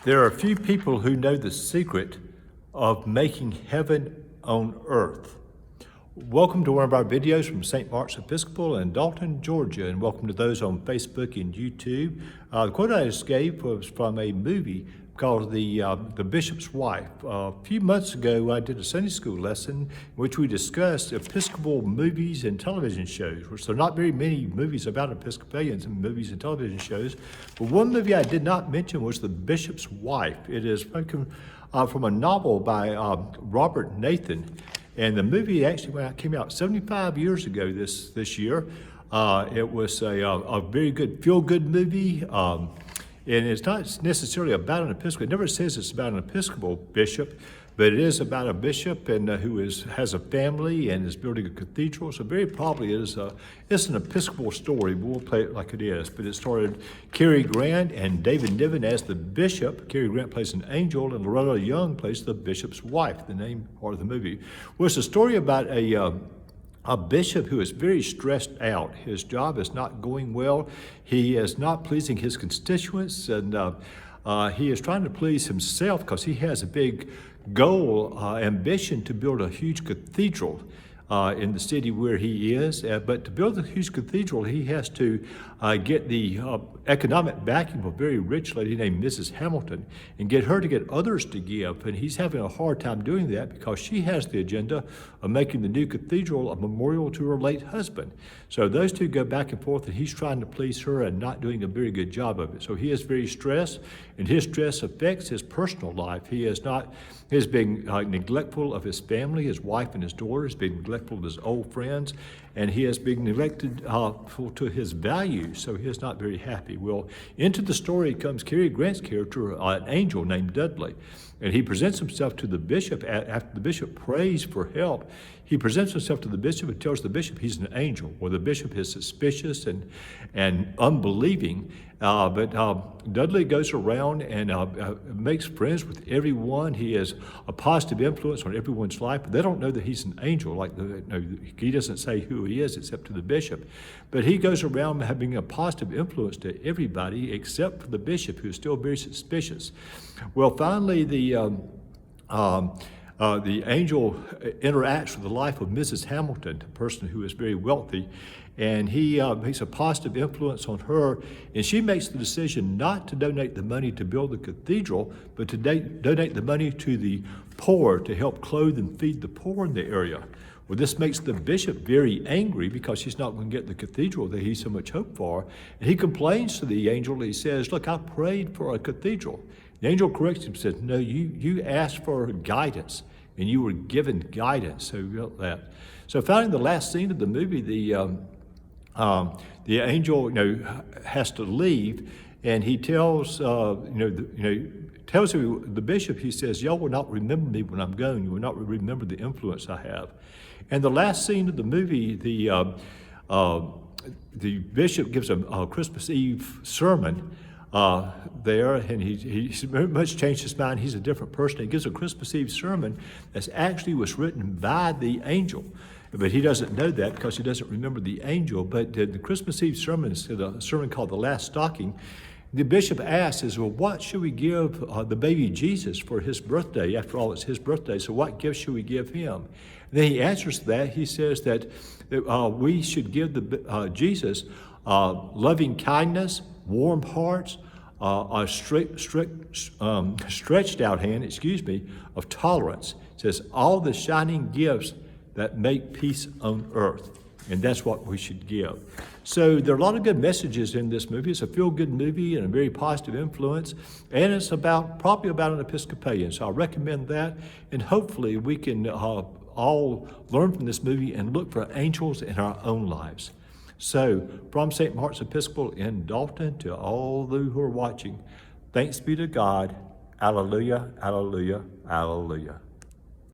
There are few people who know the secret of making heaven on earth. Welcome to one of our videos from St. Mark's Episcopal in Dalton, Georgia, and welcome to those on Facebook and YouTube. The quote I just gave was from a movie called The Bishop's Wife. A few months ago, I did a Sunday school lesson in which we discussed Episcopal movies and television shows, which there are not very many movies about Episcopalians in movies and television shows. But one movie I did not mention was The Bishop's Wife. It is from a novel by Robert Nathan. And the movie actually came out 75 years ago this year. It was a very good, feel-good movie. And it's not necessarily about an Episcopal. It never says it's about an Episcopal bishop, but it is about a bishop and who has a family and is building a cathedral. So very probably it's an Episcopal story, but we'll play it like it is. But it starred Cary Grant and David Niven as the bishop. Cary Grant plays an angel, and Loretta Young plays the bishop's wife, the name part of the movie. Well, it's a story about a bishop who is very stressed out. His job is not going well. He is not pleasing his constituents, and he is trying to please himself because he has a big goal, ambition to build a huge cathedral in the city where he is. But to build a huge cathedral, he has to get the economic backing of a very rich lady named Mrs. Hamilton and get her to get others to give. And he's having a hard time doing that because she has the agenda of making the new cathedral a memorial to her late husband. So those two go back and forth, and he's trying to please her and not doing a very good job of it. So he is very stressed, and his stress affects his personal life. He has been neglectful of his family, his wife and his daughter. He's been neglectful of his old friends, and he has been neglected to his values, so he is not very happy. Well, into the story comes Cary Grant's character, an angel named Dudley, and he presents himself to the bishop. After the bishop prays for help, he presents himself to the bishop and tells the bishop he's an angel. Well, the bishop is suspicious and unbelieving, but Dudley goes around and makes friends with everyone. He is a positive influence on everyone's life, but they don't know that he's an angel. He doesn't say who he is except to the bishop, but he goes around having a positive influence to everybody except for the bishop, who is still very suspicious. Well, finally, the angel interacts with the life of Mrs. Hamilton, a person who is very wealthy, and he makes a positive influence on her, and she makes the decision not to donate the money to build the cathedral, but to donate the money to the poor to help clothe and feed the poor in the area. Well, this makes the bishop very angry because he's not going to get the cathedral that he so much hoped for, and he complains to the angel. He says, "Look, I prayed for a cathedral." The angel corrects him and says, "No, you asked for guidance, and you were given guidance." So you got that. So finally, in the last scene of the movie, the angel has to leave, and he tells tells the bishop. He says, "Y'all will not remember me when I'm gone. You will not remember the influence I have." And the last scene of the movie, the bishop gives a Christmas Eve sermon there, and he's very much changed his mind. He's a different person. He gives a Christmas Eve sermon that actually was written by the angel, but he doesn't know that because he doesn't remember the angel. But the Christmas Eve sermon is a sermon called The Last Stocking. The bishop asks, "Well, what should we give the baby Jesus for his birthday? After all, it's his birthday, so what gift should we give him?" And then he answers that. He says that we should give Jesus loving kindness, warm hearts, a stretched out hand, of tolerance. It says, all the shining gifts that make peace on earth. And that's what we should give. So there are a lot of good messages in this movie. It's a feel-good movie and a very positive influence. And it's probably about an Episcopalian. So I recommend that. And hopefully we can all learn from this movie and look for angels in our own lives. So from St. Mark's Episcopal in Dalton, to all those who are watching, thanks be to God. Alleluia, alleluia, alleluia.